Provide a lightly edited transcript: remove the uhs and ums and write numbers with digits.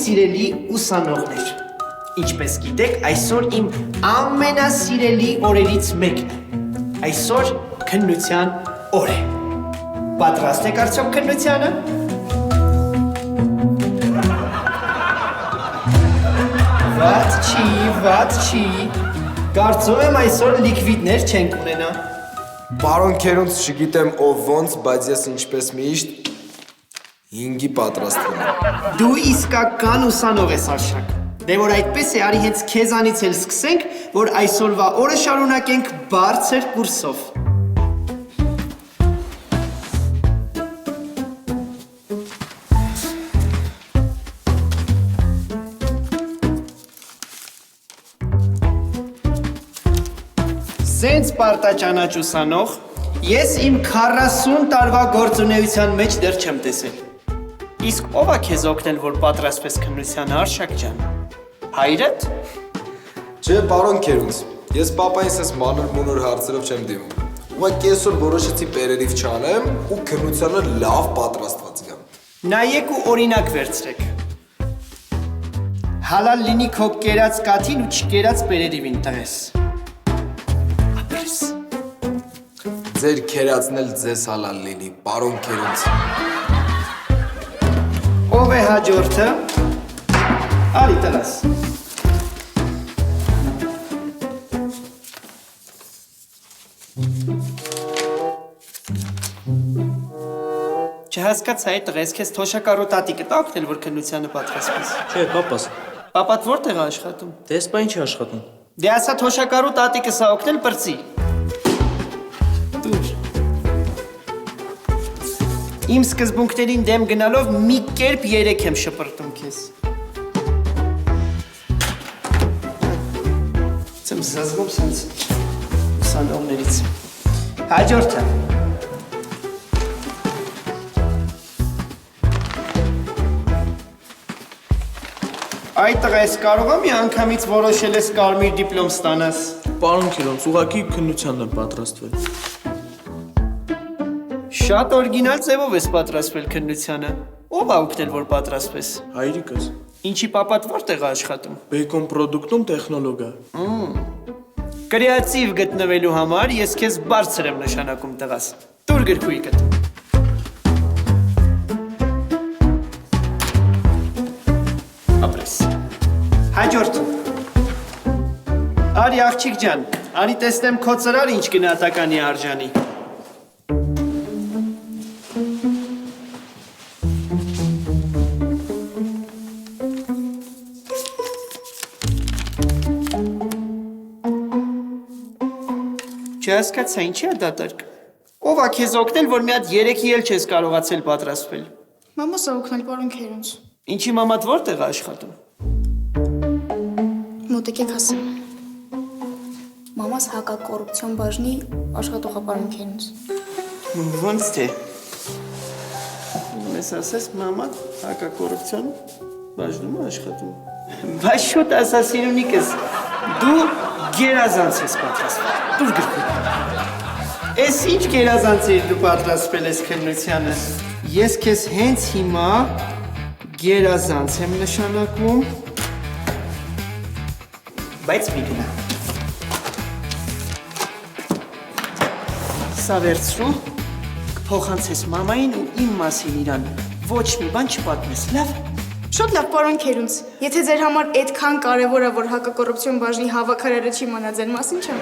սիրելի ուսանողներ, ինչպես գիտեք, այսօր իմ ամենասիրելի օրերից մեկն է, այսօր քննության օր է, պատրաստ եք արդյոք քննությանը? Վատ չի, կարծում եմ այսօր լիկվիդներ չենք ունենա։ Պարոն Քերունց, չգիտեմ ով ոնց, բայց ես ինչպես միշտ 5-ի պատրաստվում եմ։ Դու իսկական ուսանող ես Արշակ։ Դե որ այդպես է, արի հենց քեզանից էլ սկսենք, որ այսօրվա օրը շարունակենք բարձր կուրսով։ Սենց պարտաճանաչ ուսանող, ես իմ 40 տարվա գործունեության մեջ դեռ չեմ տեսել։ Իսկ ով է քեզ օգնել, որ պատրաստվես քննությանը, Արշակ ջան։ Հայրդ։ Չէ, պարոն Քերունց, ես պապայիս ես մանր-մունր հարցերով չեմ դիմում։ Ուղղակի այսօր որոշեցի պերերիվ չանեմ ու քննությանը լավ պատրաստված գամ։ Նայեք ու օրինակ վերցրեք։ Հալալ լինի քո կերած կաթին ու չկերած պերերիվին տղես։ Ապրես։ Ձեր քերածն էլ ձեզ հալալ լինի, պարոն Քերունց։ Ով է հաջորդը։ Արի տղաս։ Չհասկացա այդ տղես, քեզ թոշակառու տատիկը տա օգնել, որ քննությանը պատրաստվես։ Չէ, պապաս։ Պապատ որտեղ է աշխատում։ Դե սպայն չի աշխատում։ Դե ասա թոշակառու տատիկը սա օգնել բրծի։ Դուր։ Իմ սկզբունքներին դեմ գնալով մի կերպ 3 եմ շպրտում քեզ։ Ծեմ զազգում սենց ուսանողներից։ Հաջորդը։ Այդ տղա ես կարող եմ մի անգամից որոշել ես կարմիր դիպլոմ ստանաս։ Պարոն Քերունց, ուղղակի քննությանն եմ պատրաստվել։ Շատ օրիգինալ ձևով ես պատրաստվել քննությանը։ Ով է օգնել, որ պատրաստվես։ Հայրիկս։ Ինչի պապատ որտեղ է աշխատում։ Բեկոն պրոդուկտում տեխնոլոգա։ Կրեատիվ գտնվելու համար ես քեզ բարձր եմ նշանակում տղաս։ Տուր գրքույկդ։ Ապրես։ Հաջորդը։ Արի աղջիկ ջան, արի տեսնեմ քո ծրար ինչ գնահատականի արժանի։ Չհասկացա, ինչի է դատարկ։ Ով է քեզ օգնել, որ մի հատ 3-ի էլ չես կարողացել պատրաստվել։ Մամաս է օգնել, պարոն Քերունց։ Ինչի մամատ որտեղ է աշխատում։ Մոտեկեք ասեմ։ Մամաս հակակոռուպցիոն բաժնի աշխատող է, պարոն Քերունց։ Ոնց թե։ Մեզ ասես մամատ հակակոռուպցիոն բաժնում է աշխատում։ Բայց շուտ ասա սիրունիկս, դու գերազանց ես պատրաստվել։ Դուր գրքույկ։ Էս ինչ գերազանց ես դու պատրաստվել ես քննությանը։ Ես քեզ հենց հիմա գերազանց եմ նշանակում, բայց մի գնա։ Սա վերցրու, կփոխանցես մամային ու իմ մասին իրան, ոչ մի բան չպատմես, լավ։ Շատ լավ, պարոն Քերունց։ Եթե ձեր համար այդքան կարևոր է, որ հակակոռուպցիոն բաժնի հավաքարարը չի իմանա ձեր մասին, չեմ։